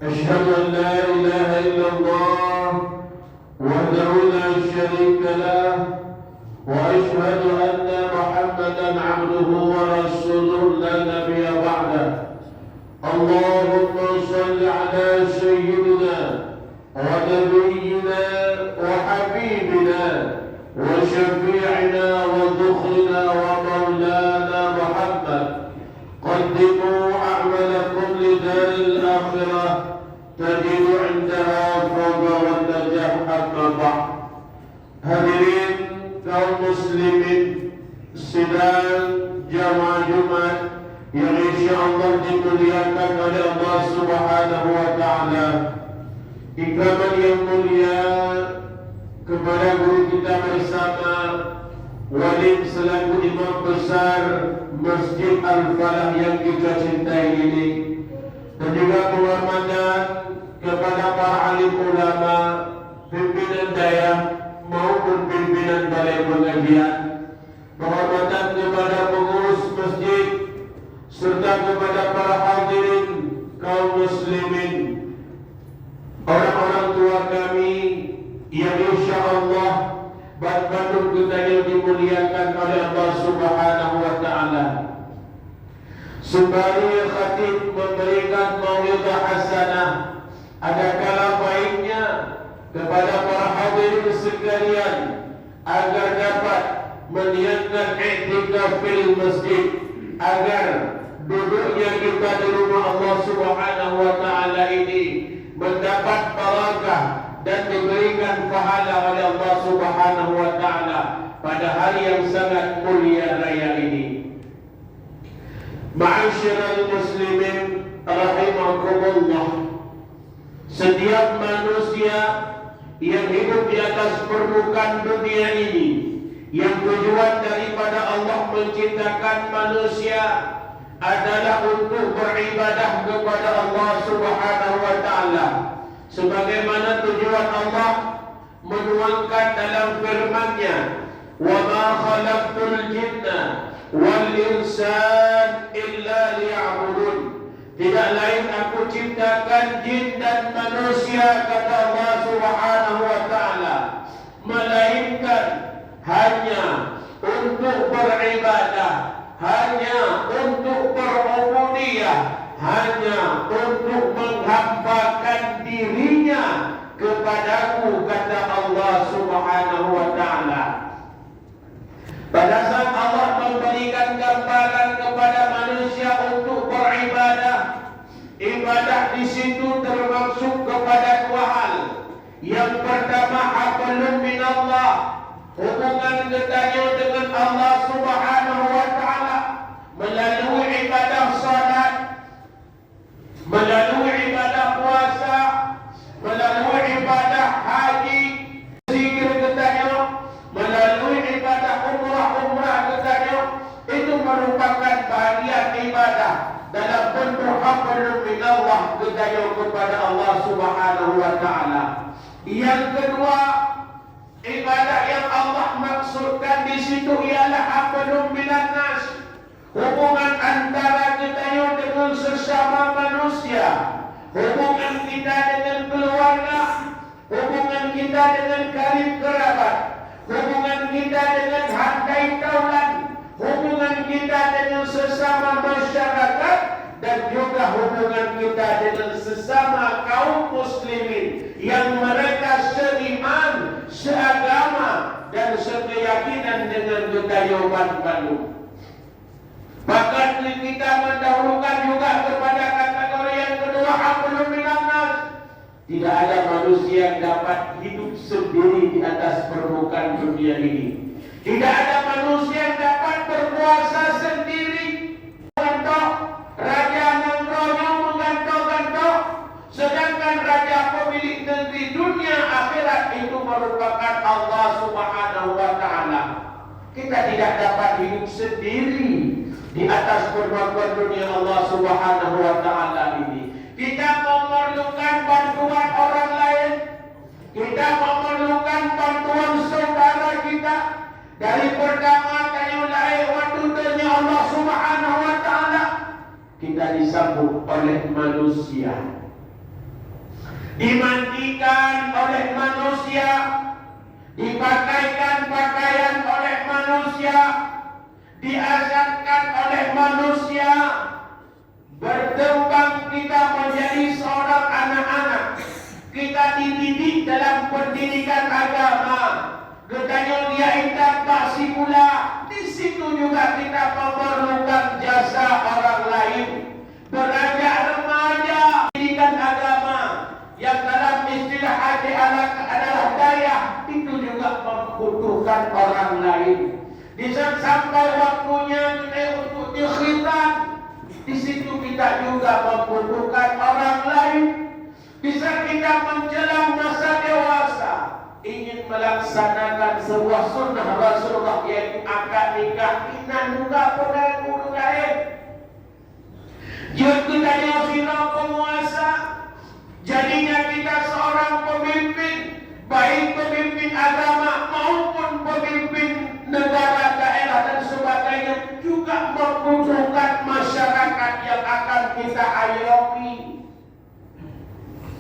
أشهد أن لا إله إلا الله وحده لا شريك له وأشهد أن محمدا عبده ورسوله لا نبي بعده. اللهم صل على سيدنا ونبينا وحبيبنا وشفيعنا وذخرنا ومولانا محمد. قدموا أعمالكم لدار الآخرة تجد عندها فوضى والنجاح. أما بعد. Hadirin kaum muslimin sidang jamaah Jumat yang insyaallah dimuliakan oleh Allah Subhanahu wa taala. Ikraman yang mulia kepada guru kita bersama Walid selaku imam besar Masjid Al-Falah yang kita cintai ini, dan juga penghormatan kepada para alim ulama, pimpinan daya maupun pimpinan balai pengajian, penghormatan kepada pengurus masjid serta kepada para hadirin kaum muslimin, orang-orang tua kami yang insyaallah Bandung kita yang dimuliakan oleh Allah Subhanahu wa taala. Sembari khatib memberikan mau'izah hasanah, ada kala baiknya kepada para hadirin sekalian agar dapat meniatkan i'tikaf fil masjid, agar duduknya kita di rumah Allah Subhanahu wa taala ini mendapat barakah dan diberikan pahala oleh Allah Subhanahu wa taala pada hari yang sangat mulia raya ini. Ma'asyiral muslimin rahimakumullah. Setiap manusia yang hidup di atas permukaan dunia ini, yang tujuan daripada Allah menciptakan manusia adalah untuk beribadah kepada Allah Subhanahu wa taala. Sebagaimana tujuan Allah menuangkan dalam firman-Nya, "Wa ma khalaqtul jinna wal insan illa liya'budun." Tidak lain aku ciptakan jin dan manusia, kata Allah Subhanahu wa taala, melainkan hanya untuk beribadah, hanya untuk berubudiyah, hanya untuk menghambakan dirinya kepadaku, kata Allah Subhanahu wa taala. Pada saat Allah memberikan gambaran kepada manusia untuk beribadah, ibadah di situ termasuk kepada dua hal. Yang pertama, hablum minallah, hubungan kita dengan Allah Subhanahu wa taala melalui ibadah salat, melalui ibadah puasa, melalui ibadah haji, zikir katanya, melalui ibadah umrah katanya. Itu merupakan bahagian ibadah dalam bentuk hablum minallah katanya kepada Allah Subhanahu wa taala. Yang kedua, ibadah yang Allah maksudkan di situ ialah hablum minan nas, hubungan antara kita dengan sesama manusia, hubungan kita dengan keluarga, hubungan kita dengan karib kerabat, hubungan kita dengan handai taulan, hubungan kita dengan sesama masyarakat, dan juga hubungan kita dengan sesama kaum muslimin yang mereka seiman, seagama, dan sekeyakinan dengan kedayawan Bandung. Bahkan kita mendahulukan juga kepada kategori yang kedua, hablum minan nas. Tidak ada manusia yang dapat hidup sendiri di atas permukaan dunia ini. Tidak ada manusia yang dapat berkuasa sendiri. Gantok, raja nangkronyo menggantok-gantok, sedangkan raja pemilik negeri dunia akhirat itu merupakan Allah Subhanahu wa taala. Kita tidak dapat hidup sendiri di atas permukaan dunia Allah Subhanahu wa taala ini. Kita memerlukan bantuan orang lain. Kita memerlukan bantuan saudara kita. Dari pertama kayu lain waktu dunia Allah Subhanahu wa taala, kita disambut oleh manusia. dimandikan oleh manusia, dipakaikan pakaian oleh manusia, diazankan oleh manusia, berkembang kita menjadi seorang anak-anak, kita dididik dalam pendidikan agama, katanya dia interaksi pula. Di situ juga kita memerlukan jasa orang lain. Beranjak remaja, pendidikan agama yang dalam istilah haji adalah daya, itu juga membutuhkan orang lain. Di saat sampai waktunya kita untuk dikhitan, di situ kita juga membutuhkan orang lain. Bisa kita menjelang masa dewasa, ingin melaksanakan sebuah sunnah Rasulullah, yaitu akad nikah, inan juga pada guru lain. Jika kita jadi penguasa, jadinya kita seorang pemimpin, baik pemimpin agama maupun pemimpin negara, daerah dan sebagainya, juga membutuhkan masyarakat yang akan kita ayomi.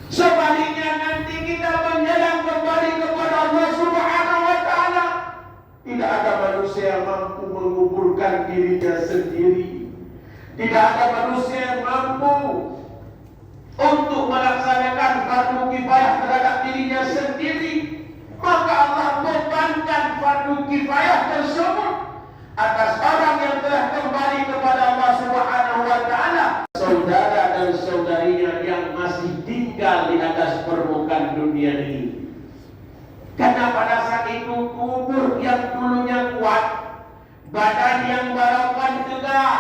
Sebaliknya nanti kita menjalan kembali kepada Allah Subhanahu wa Ta'ala, tidak ada manusia yang mampu menguburkan dirinya sendiri. Tidak ada manusia yang mampu untuk melaksanakan fardu kifayah terhadap dirinya sendiri. Maka Allah bebankan fardu kifayah tersebut atas orang yang telah kembali kepada Allah Subhanahu wa Ta'ala, saudara dan saudarinya yang masih tinggal di atas permukaan dunia ini. Karena pada saat itu tubuh yang dulunya kuat, badan yang barokah tegak,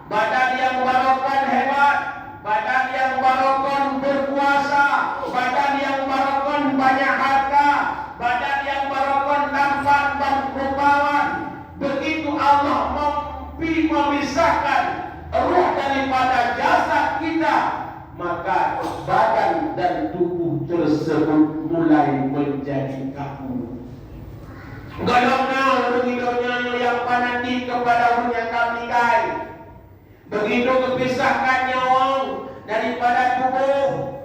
badan yang barokah hebat, badan yang barokah berkuasa, badan yang barokah banyak harta, badan yang barokah tampan dan rupawan. Begitu Allah memisahkan ruh daripada jasad kita, maka badan dan tubuh tersebut mulai menjadi kaku. Golongnya begitu yang panati kepada yang kami kai. Begitu kepisahkannya orang daripada tubuh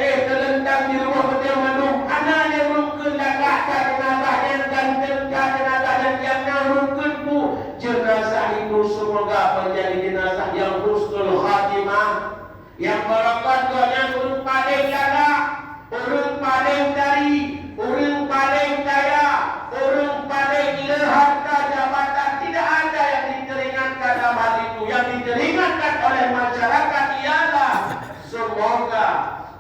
terlentang di rumah betul manung. Anaknya rukun lagak jenazah yang ganteng jenazah dan yang rukun bu. Jenazah itu semoga menjadi jenazah yang husnul khatimah, yang barokah, yang urung paling layak, urung paling dari, urung paling kaya, urung paling harta jabatan. Tidak ada yang diteringatkan dalam hal itu. Yang diteringatkan oleh masyarakat ialah semoga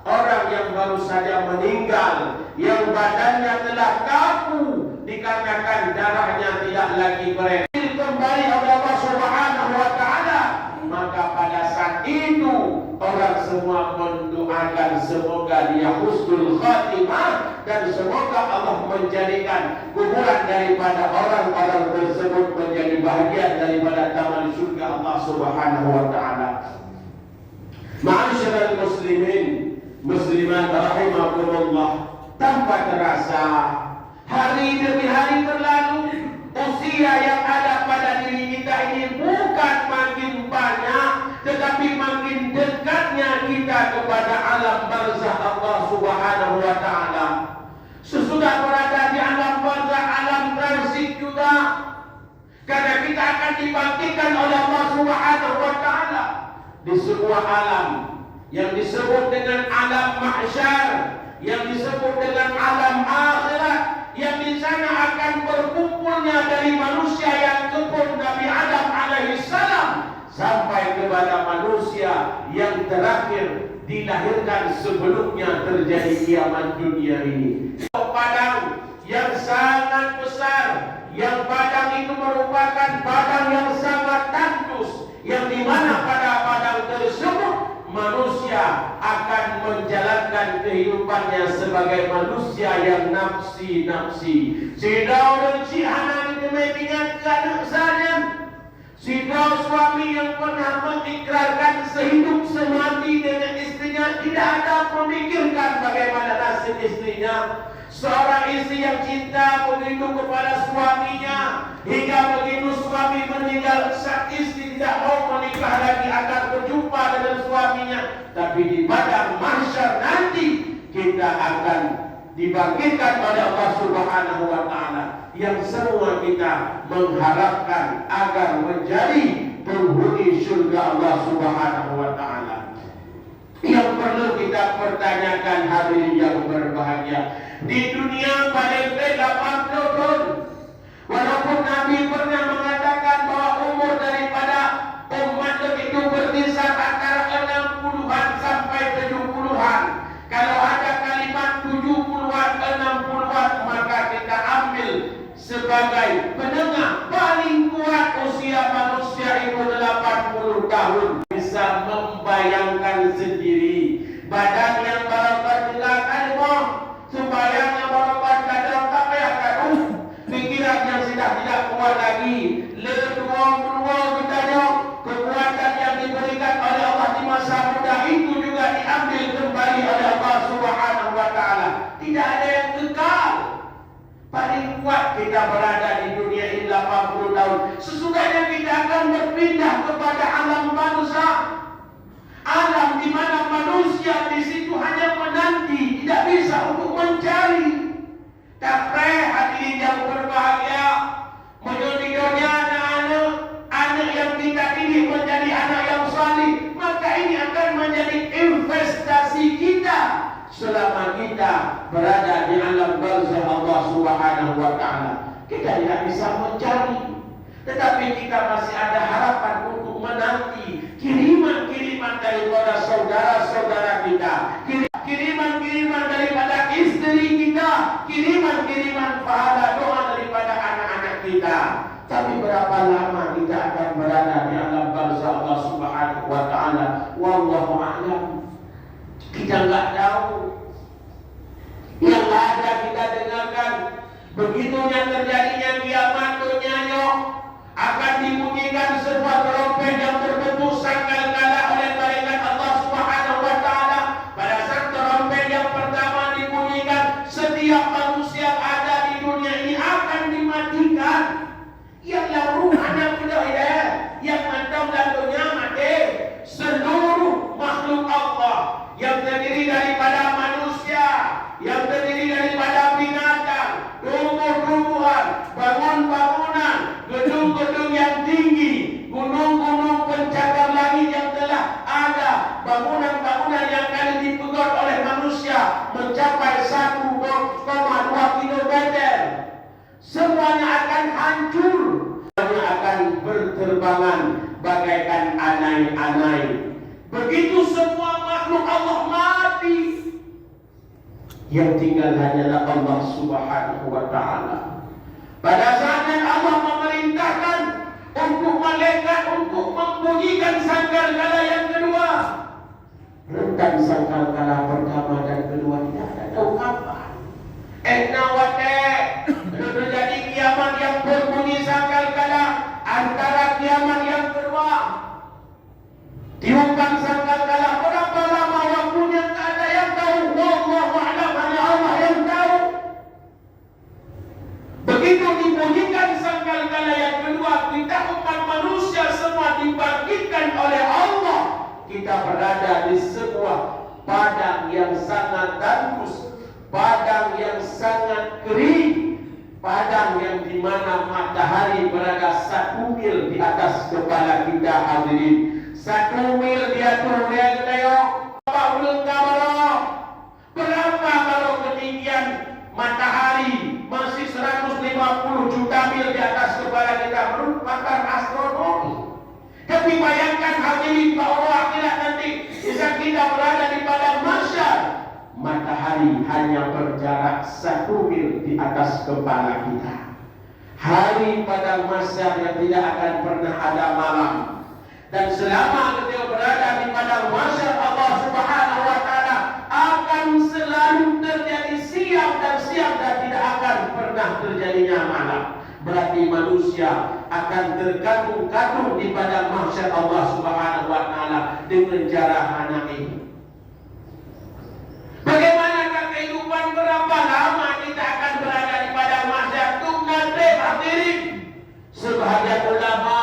orang yang baru saja meninggal, yang badannya telah kaku dikarenakan darahnya tidak lagi beredar, kembali oleh Allah Subhanahu wa Ta'ala, maka pada saat itu orang semua mendoakan semoga dia husnul khatimah dan semoga Allah menjadikan kuburan daripada orang-orang tersebut menjadi bahagian daripada taman surga Allah Subhanahu wa Ta'ala. Ma'asyiral muslimin muslimat rahimakumullah, tanpa terasa hari demi hari berlalu, usia yang ada pada diri kita ini bukan makin banyak, tetapi makin dekatnya kita kepada alam barzakh Allah Subhanahu wa Ta'ala. Sesudah berada di alam barzakh, alam transit juga, karena kita akan dibangkitkan oleh Allah Subhanahu wa Ta'ala di sebuah alam yang disebut dengan alam mahsyar, yang disebut dengan alam akhirat, yang di sana akan berkumpulnya dari manusia yang kebun Nabi Adam alaihissalam sampai kepada manusia yang terakhir dilahirkan sebelumnya terjadi kiamat dunia ini. Padang yang sangat besar, yang padang itu merupakan padang yang sangat tandus, yang dimana pada padang tersebut manusia akan menjalankan kehidupannya sebagai manusia yang nafsi-nafsi. Sidau dan si anak itu mengingatkan saya, sidau suami yang pernah mengikrarkan sehidup semati dengan istrinya, tidak ada memikirkan bagaimana nasib istrinya. Seorang istri yang cinta begitu kepada suaminya, hingga begitu suami meninggal, sang istri tidak mau menikah lagi agar berjumpa dengan suaminya. Tapi di padang mahsyar nanti kita akan dibangkitkan oleh Allah Subhanahu wa taala, yang semua kita mengharapkan agar menjadi penghuni surga Allah Subhanahu wa taala. Yang perlu kita pertanyakan hadirin yang berbahagia, di dunia paling 80 tahun, walaupun Nabi pernah mengatakan bahwa umur daripada umat itu berkisar antara 60-an sampai 70-an. Kalau ada kalimat 70-an, 60-an, maka kita ambil sebagai penengah. Paling kuat usia manusia itu 80 tahun. Bisa membayangkan sendiri badan yang barokat silakan sembahyang yang barokat kadang tak payah pikiran yang sudah tidak kuat lagi, leluang kita kekuatan yang diberikan oleh Allah di masa muda itu juga diambil kembali oleh Allah Subhanahu wa taala. Tidak ada yang kekal. Paling kuat kita berada di dunia ini 80 tahun. Sesudahnya kita akan berpindah kepada alam manusia. Alam di mana manusia di situ hanya menanti, tidak bisa untuk mencari. Tapi hadirin yang berbahagia, menjadikannya anak yang kita pilih menjadi anak yang salih, maka ini akan menjadi investasi kita selama kita berada di alam barzah Allah Subhanahu wa taala. Kita tidak bisa mencari, tetapi kita masih ada harapan untuk menanti kiriman-kiriman daripada saudara-saudara kita, kiriman-kiriman daripada istri kita, kiriman-kiriman pahala doa daripada anak-anak kita. Tapi berapa lama kita akan berada di alam barzah Allah Subhanahu wa taala? Wallahu a'lam. Kita enggak tahu. Yang ada kita dengarkan, begitunya terjadinya kiamat dunianya, akan dibunyikan sebuah trompet yang berbentuk sangkakala oleh malaikat Allah Subhanahu wa taala. Pada saat trompet yang pertama dibunyikan, setiap manusia yang ada di dunia ini akan dimatikan. Yang ruh anak muda yang mantap lalunya mati. Seluruh makhluk Allah yang terdiri daripada manusia, yang terdiri daripada binatang, tumbuh-tumbuhan, bangun-bangunan, gedung-gedung yang tinggi, gunung-gunung pencakar langit yang telah ada, bangunan-bangunan yang kali dipegot oleh manusia mencapai 1,2 kilometer. Semuanya akan hancur, semuanya akan berterbangan bagaikan anai-anai. Begitu semua makhluk Allah mati, yang tinggal hanyalah Allah Subhanahu wa taala. Pada saatnya Allah memerintahkan untuk malaikat untuk membunyikan sangkakala yang kedua. Rentan sangkakala pertama dan kedua tidak ada tahu kapan. Terjadi kiamat yang berbunyi sangkakala antara kiamat yang kedua. Tiupan sangkakala berapa lama waktunya tak ada yang tahu. Wallahu a'lam, hanya Allah yang tahu. Begitu dibunyikan sangkakala yang kedua, kita umat manusia semua dibangkitkan oleh Allah. Kita berada di sebuah padang yang sangat tandus, padang yang sangat kering, padang yang dimana matahari berada 1 mil di atas kepala kita hadirin. 1 mil dia turun berapa kalau ketinggian matahari masih 150 juta mil di atas kepala kita, merupakan astronomi. Tapi bayangkan hadirin bahwa akhirat nanti bisa kita berada di padang mahsyar, matahari hanya berjarak 1 mil di atas kepala kita. Hari padang mahsyar yang tidak akan pernah ada malam. Dan selama kita berada di padang mahsyar, Allah Subhanahu wa taala akan selalu terjadi siang dan tidak akan pernah terjadinya malam. Berarti manusia akan tergantung-gantung di padang mahsyar Allah Subhanahu wa taala dengan cara anak ini. Bagaimanakah kehidupan, berapa lama kita akan berada di padang mahsyar? Nanti hadirin, sebahagian ulama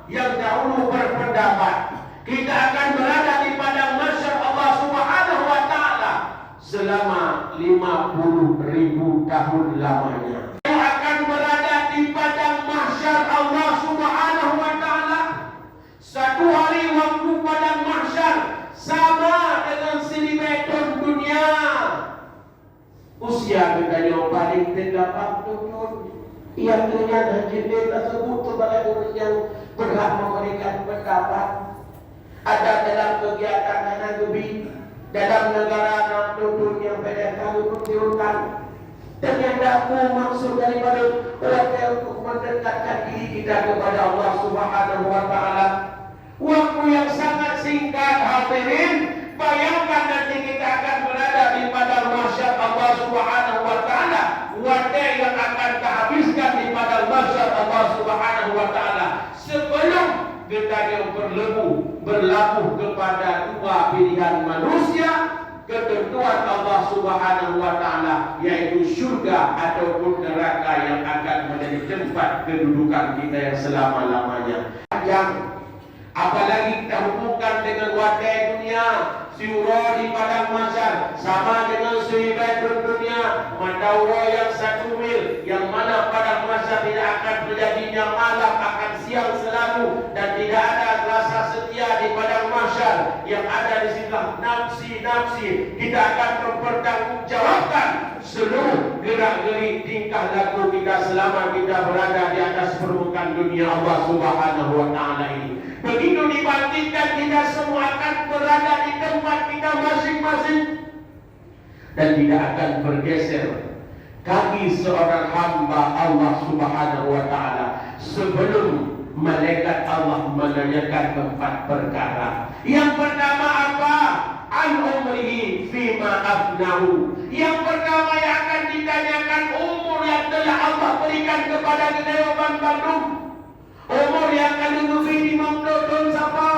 yang dahulu berpendapat kita akan berada di padang mahsyar Allah Subhanahu wa taala selama 50.000 tahun lamanya. Akan berada di padang mahsyar Allah Subhanahu wa taala. Satu hari waktu padang mahsyar sama dengan 1,000 tahun dunia. Usia katanya paling 80 tahun. Ia ternyata jenis tersebut sebagai orang yang berhak memberikan pendapat. Ada dalam kegiatan Hanabi dalam negara non-Muslim yang pada kali bertiukan. Ternyata aku maksud daripada orang untuk mendekatkan diri kita kepada Allah Subhanahu wa taala. Waktu yang sangat singkat hadirin, bayangkan nanti kita akan berada di padang mahsyar Allah Subhanahu wa taala. Waktu yang akan kehabiskan di padang mahsyar Allah Subhanahu wa taala sebelum kita berlabuh kepada dua pilihan manusia, ketentuan Allah Subhanahu wa taala, yaitu surga ataupun neraka yang akan menjadi tempat kedudukan kita yang selama-lamanya. Apalagi kita hubungkan dengan wadai dunia, syura di padang mahsyar sama dengan suibat dunia, madaura yang 1 mil, yang mana padang mahsyar tidak akan terjadinya malam, akan siang selalu, dan tidak ada rasa setia di padang mahsyar. Yang ada di situ nafsi. Kita akan mempertanggungjawabkan seluruh gerak-gerik tingkah laku kita selama kita berada di atas permukaan dunia Allah Subhanahu wa taala ini. Begitu dibangkitkan, kita semua akan berada di tempat kita masing-masing dan tidak akan bergeser kaki seorang hamba Allah Subhanahu wa taala sebelum malaikat Allah menanyakan 4 perkara. Yang pertama apa? An umrihi fima afnahu. Yang pertama yang akan ditanyakan umur yang telah Allah berikan kepada Kedayaban Bandung. Umur yang akan dilufi 50 tahun siapa?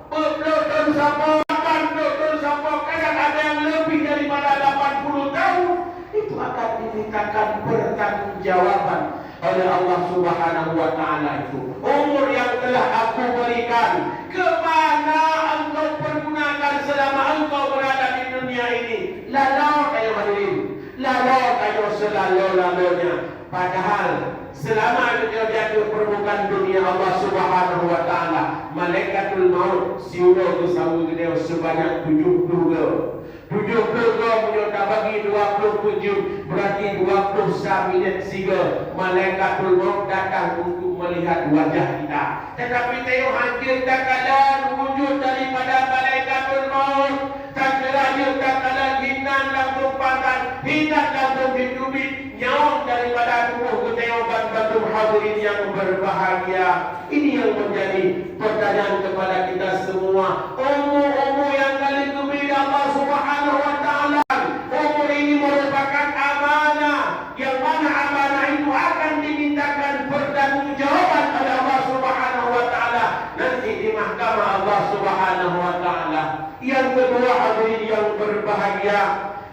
40 tahun siapa? 80 tahun siapa? Kadang ada yang lebih daripada 80 tahun. Itu akan dimintakan pertanggungjawaban oleh Allah Subhanahu wa taala itu. Umur yang telah aku berikan, kemana engkau pergunakan selama engkau berada di dunia ini? Lalau kayu hadirin, lalau kayu selalu-lalunya. Padahal selama kita jatuh permukaan dunia Allah Subhanahu wa taala, malaikatul maut siuro bersama kita sebanyak 70 menyota bagi 27, berarti 20 minit siga malaikatul maut datang untuk melihat wajah kita. Tetapi tayo hancur takalan wujud daripada malaikatul maut. Tak kerana takalan hinan langsung patan, hinan langsung hidupit, nyawang daripada tubuh Kedayaban Bandung hadirin yang berbahagia. Ini yang menjadi pertanyaan kepada kita semua. Umur yang kali kemudian Allah Subhanahu wa taala, umur ini merupakan amanah, yang mana amanah itu akan dimintakan pertanggungjawaban oleh Allah Subhanahu wa taala nanti di mahkamah Allah Subhanahu wa taala. Yang kedua hadirin yang berbahagia,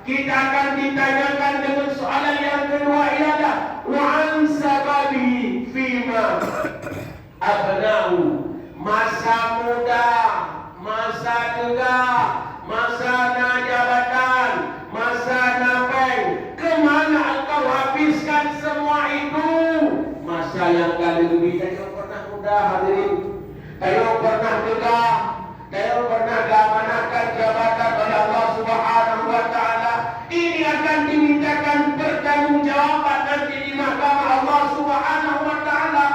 kita akan ditanyakan dengan soalan yang kedua ialah wa'an sababi fima abna'u. Masa muda, masa tegak, masa jabatan, masa napeng, kemana engkau habiskan semua itu? Masa yang kali lebih kayu pernah muda hadirin, kayu pernah tegak, kayu pernah diamanakan jabatan oleh Allah Subhanahu wa taala. Ini akan dimintakan pertanggungjawaban nanti di mahkamah Allah Subhanahu wa taala.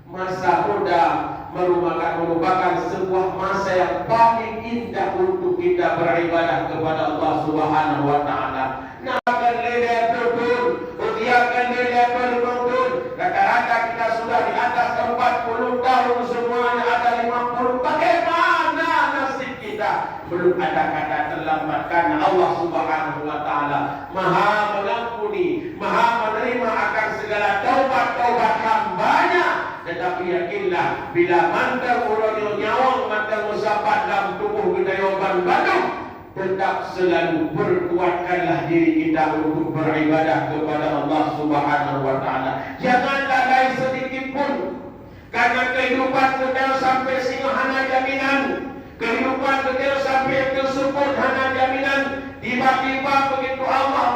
Masa muda merupakan sebuah masa yang paling indah untuk kita beribadah kepada Allah Subhanahu wa taala. Nakan leleh betul, usiakan leleh betul. Rata-rata kita sudah di atas 40 tahun, semuanya ada 50. Bagaimana nasib kita? Belum ada kata terlambat karena Allah Subhanahu wa taala Maha mengampuni, Maha menerima akan segala taubat-taubat hambanya. Tetapi yakinlah, bila mandang uronyo nyawang mandang musabat dalam tubuh Kedayaban Bandung, tetap selalu perkuatkanlah diri kita untuk beribadah kepada Allah Subhanahu wa taala. Janganlah lain sedikit pun, karena kehidupan kita sampai singa hana jaminan, kehidupan kita sampai tersebut hana jaminan. Tiba-tiba begitu Allah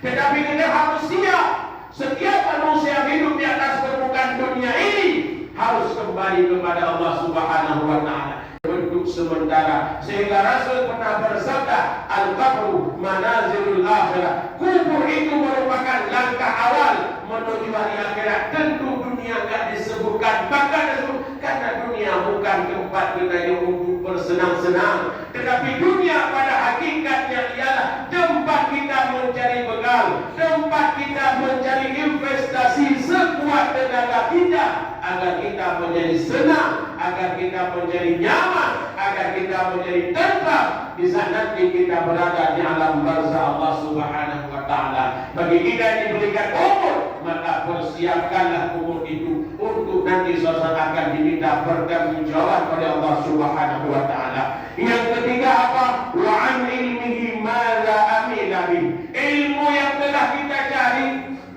Tetapi kita harus siap. Setiap manusia hidup di atas permukaan dunia ini harus kembali kepada Allah Subhanahu wa Ta'ala. Bentuk sementara, sehingga Rasul pernah bersabda, al-qabru manazilul akhirah. Kubur itu merupakan langkah awal menuju hari akhirat. Tentu dunia enggak disebutkan, bahkan karena dunia bukan tempat kita yang untuk bersenang-senang, tetapi dunia pada hakikatnya ialah tempat kita mencari bekal, tempat kita mencari investasi sekuat tenaga kita agar kita menjadi senang, agar kita menjadi nyaman, agar kita menjadi tentram di saat nanti kita berada di alam barzah Allah Subhanahu wa Ta'ala. Bagi kita yang diberikan umur, maka persiapkanlah umur itu untuk nanti suatu akan diminta bertanggungjawab oleh Allah Subhanahu wa Ta'ala. Yang ketiga apa? Wa an ilmihi madza amila bih. Ilmu yang telah kita cari,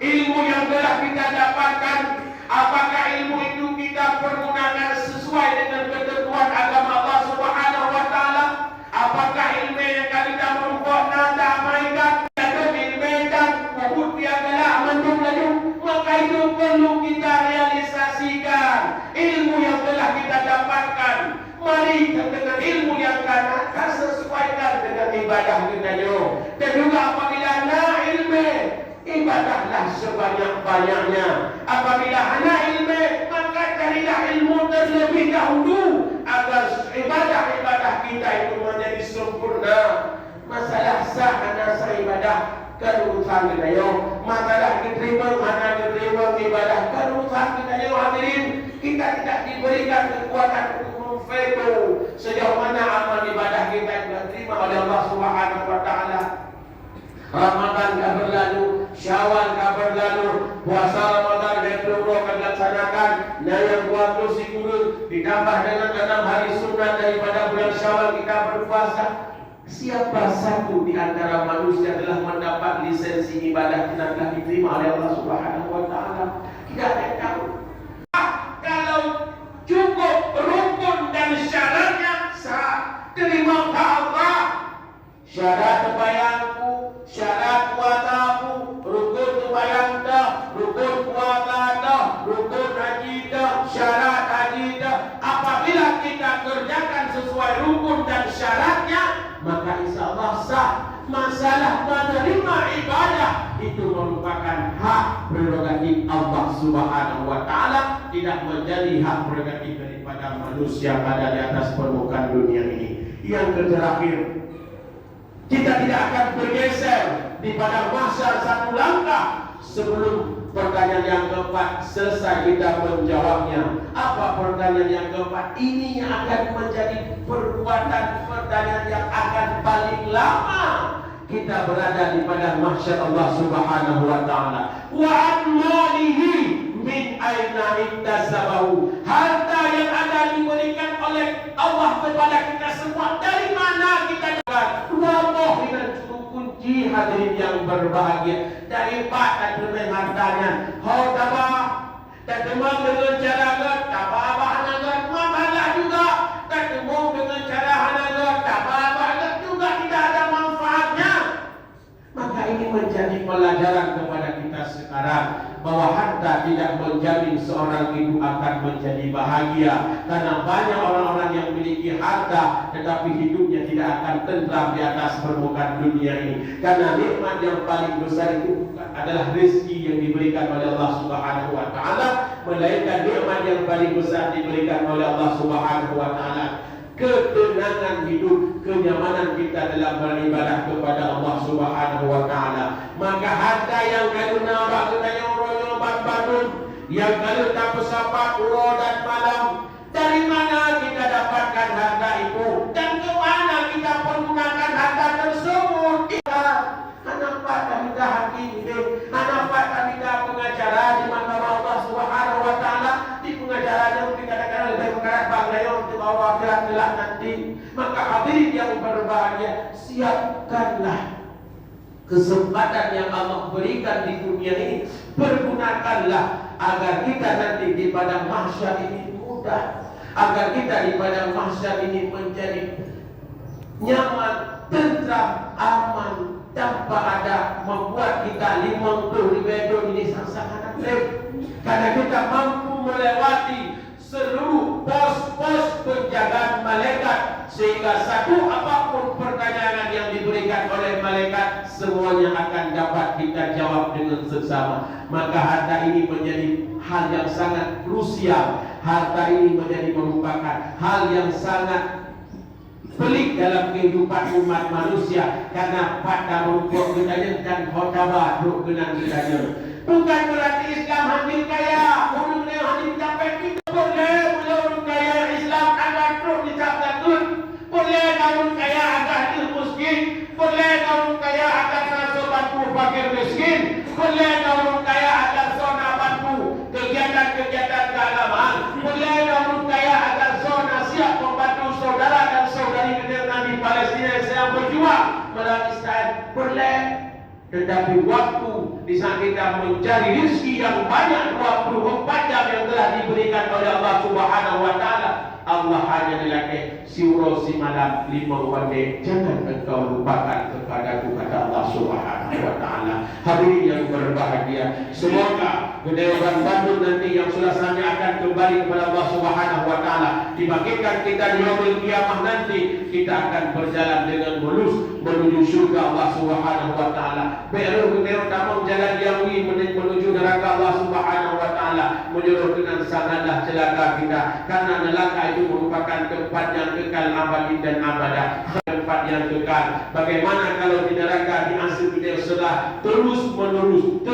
ilmu yang telah kita dapatkan, apakah ilmu itu kita pergunakan sesuai dengan ketentuan agama Allah Subhanahu wa Ta'ala? Apakah ilmu yang kita membuat nanda amaikan dan ilmekan kubut biarlah mendung laju? Maka itu perlu kita realisasikan ilmu yang telah kita dapatkan. Mari dengan ilmu yang kita sesuaikan dengan ibadah kita. Dan juga apabila la ilmu, ibadahlah sebanyak-banyaknya. Apabila hana ilmu, maka carilah ilmu terlebih dahulu agar ibadah-ibadah kita itu menjadi sempurna. Masalah sah hana sah ibadah kerutan kita masalah diterima hana diterima ibadah kerutan kita hadirin. Kita tidak diberikan kekuatan untuk memveto sejauh mana amal ibadah kita diterima oleh Allah Subhanahu wa Ta'ala. Ramadan dah berlalu, Syawal dah berlalu, puasa Ramadan dah belum dilaksanakan. Dan yang 20 ditambah dengan 6 hari sunat daripada bulan Syawal kita berpuasa. Siapa satu di antara manusia telah mendapat lisensi ibadah yang telah diterima oleh Allah Subhanahu wa Ta'ala? Tidak ada yang tahu. Kalau cukup rukun dan syaratnya sah, terima Allah. Syarat bayangku, syarat puasaku, rukun bayang dah, rukun puasa dah, rukun haji dah, syarat haji dah. Apabila kita kerjakan sesuai rukun dan syaratnya, maka insya Allah sah. Masalah menerima ibadah itu merupakan hak prerogatif Allah Subhanahu wa Ta'ala, tidak menjadi hak prerogatif daripada manusia pada di atas permukaan dunia ini. Yang terakhir, kita tidak akan bergeser di padang mahsyar satu langkah sebelum pertanyaan yang keempat selesai kita menjawabnya. Apa pertanyaan yang keempat? Ini yang akan menjadi pertanyaan yang akan paling lama kita berada di padang mahsyar Allah Subhanahu wa Ta'ala. Wa amalihi min aina iktasabahu. Harta yang ada diberikan oleh Allah kepada kita semua, dari mana kita dapat? Wa kunci hadirin yang berbahagia dari Pak dan dengan hartanya. Hau tabah dan demam dengan cara tabah hanagat mabalah juga. Dan demam dengan cara hanagat tabah juga tidak ada manfaatnya. Maka ini menjadi pelajaran kepada kita sekarang bahwa harta tidak menjamin seorang itu akan menjadi bahagia. Karena banyak orang-orang yang memiliki harta tetapi hidupnya tidak akan tentram di atas permukaan dunia ini. Karena nikmat yang paling besar itu adalah rezeki yang diberikan oleh Allah Subhanahu wa Ta'ala, melainkan nikmat yang paling besar diberikan oleh Allah Subhanahu wa Ta'ala ketenangan hidup, kenyamanan kita dalam beribadah kepada Allah Subhanahu wa Ta'ala. Maka harta yang kalian nampak kita Bandung yang kalau tak bersahabat ulo dan malam, dari mana kita dapatkan harta itu dan ke mana kita pergunakan harta tersebut? Anak pada kita hakim, anak pada kita pengacara di mahkamah Allah Subhanahu wa Ta'ala, di pengacara yang kita katakan lebih perkara bangga yang di bawah akhirat kelak nanti. Maka hadirin yang berbahagia, siapkanlah kesempatan yang Allah berikan di dunia ini, pergunakanlah agar kita nanti di padang mahsyar ini mudah, agar kita di padang mahsyar ini menjadi nyaman, tentram, aman, tanpa ada membuat kita limang tu ribedo ini sangat karena kita mampu melewati seluruh pos-pos penjagaan malaikat, sehingga satu apapun pertanyaan yang diberikan oleh malaikat semuanya akan dapat kita jawab dengan seksama. Maka harta ini menjadi hal yang sangat krusial. Harta ini menjadi merupakan hal yang sangat pelik dalam kehidupan umat manusia, karena pada merupakan kedanya dan khotbah berkenan kedanya. Bukan berarti Islam hadir kaya, orang yang hadir capai kita boleh orang kaya Islam agar terus dicaptakan, boleh orang kaya agar hadir miskin, boleh orang kaya agar naso bantu fakir miskin, boleh orang kaya agar sona bantu kegiatan-kegiatan keagamaan, boleh orang kaya agar sona siap membantu saudara dan saudari di Palestina yang sedang berjuang melawan Israel, boleh. Tetapi waktu di saat kita mencari rezeki yang banyak 24 jam yang telah diberikan oleh Allah Subhanahu wa taala, Allah hanya dilake siuro si malam 5 wande. Jangan engkau lupakan kepadaku, kata Allah Subhanahu wa taala. Hadirin yang berbahagia, semoga Kedewan Bandung nanti yang sulasanya akan kembali kepada Allah Subhanahu wa taala, dibangkitkan kita di yaumul kiamah nanti, kita akan berjalan dengan mulus menuju surga Allah Subhanahu wa taala. Baru kedewan tamang jalan yang menuju neraka Allah Subhanahu wa taala, menyuruh dengan sangatlah celaka kita, karena neraka itu merupakan tempat yang kekal abadi dan abada, tempat yang kekal. Bagaimana kalau di neraka diasih kita sudah terus menerus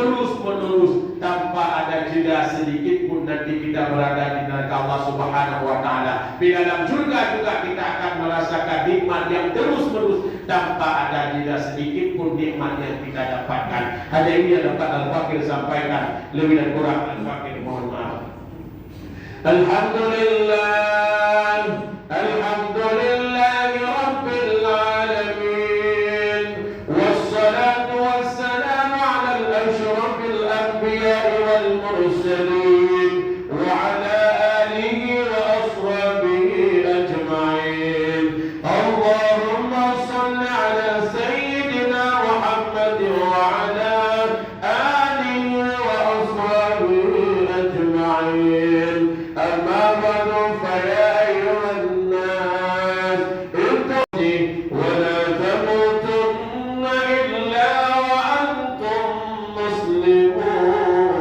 tanpa ada jeda sedikit pun, nanti kita berada di neraka Allah Subhanahu wa taala. Di dalam surga juga kita akan merasakan nikmat yang terus tanpa ada jeda sedikit pun nikmat yang kita dapatkan. Hanya ini yang dapat Al-Fakir sampaikan, lebih dan kurang Al-Fakir mohon maaf. Alhamdulillah, alhamdulillahi rabbil alamin, wassalatu wassalamu ala al-ashrafil anbiya'i wal mursalin wa ala alihi wa ashabihi ajma'in. Allahumma salli ala sayyidina Muhammad wa ala alihi wa ashabihi ajma'in. أما بعد فيا أيها الناس اتقوا ولا تموتن إلا وأنتم مسلمون.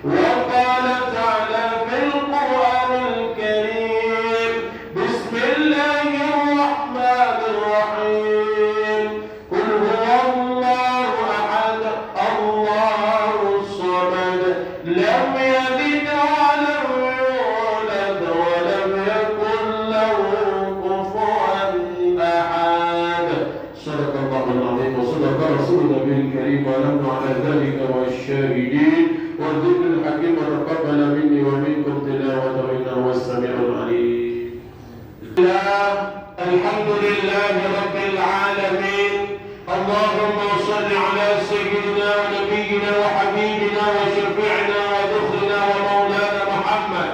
وقال تعالى في القرآن الكريم: بسم الله الرحمن الرحيم. قل هو الله أحد الله الصمد لم يلد رسول النبي الكريم ونحن على ذلك والشاهدين والذكر الحكيم وتقبل مني ومنكم تلاوته انه هو السميع العليم. الحمد لله رب العالمين. اللهم صل على سيدنا ونبينا وحبيبنا وشفيعنا وذخرنا ومولانا محمد.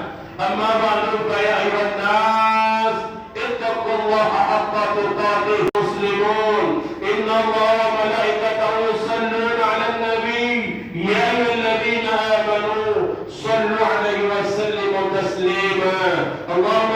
اما بعد فيا ايها الناس اتقوا الله حق تقاته مسلمون. ان الله وملائكته يصلون على النبي يا ايها الذين امنوا صلوا عليه وسلموا تسليما. اللهم